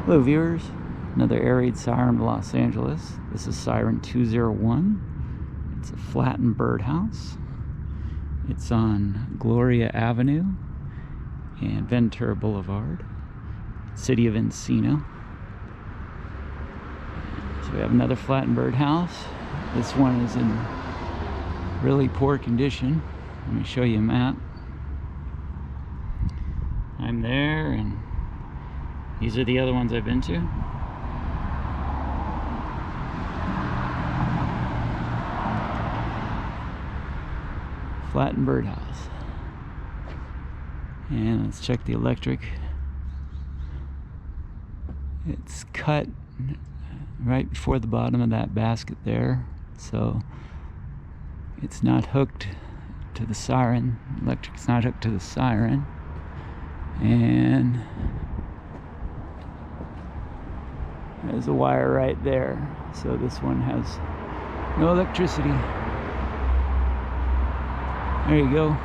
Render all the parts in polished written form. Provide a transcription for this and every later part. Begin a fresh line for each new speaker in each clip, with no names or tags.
Hello viewers, another air raid siren to Los Angeles. This is Siren 201. It's a flattened birdhouse. It's on Gloria Avenue and Ventura Boulevard, city of Encino. So we have another flattened birdhouse. This one is in really poor condition. Let me show you a map. I'm there, and these are the other ones I've been to. Flattened birdhouse. And let's check the electric. It's cut right before the bottom of that basket there, so it's not hooked to the siren. Electric's not hooked to the siren. And there's a wire right there, so this one has no electricity. There you go.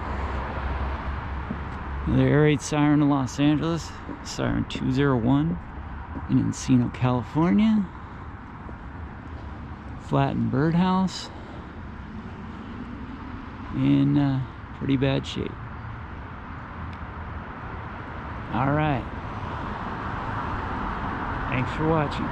Another air raid siren in Los Angeles, Siren 201 in Encino, California. Flattened birdhouse in pretty bad shape. All right. Thanks for watching.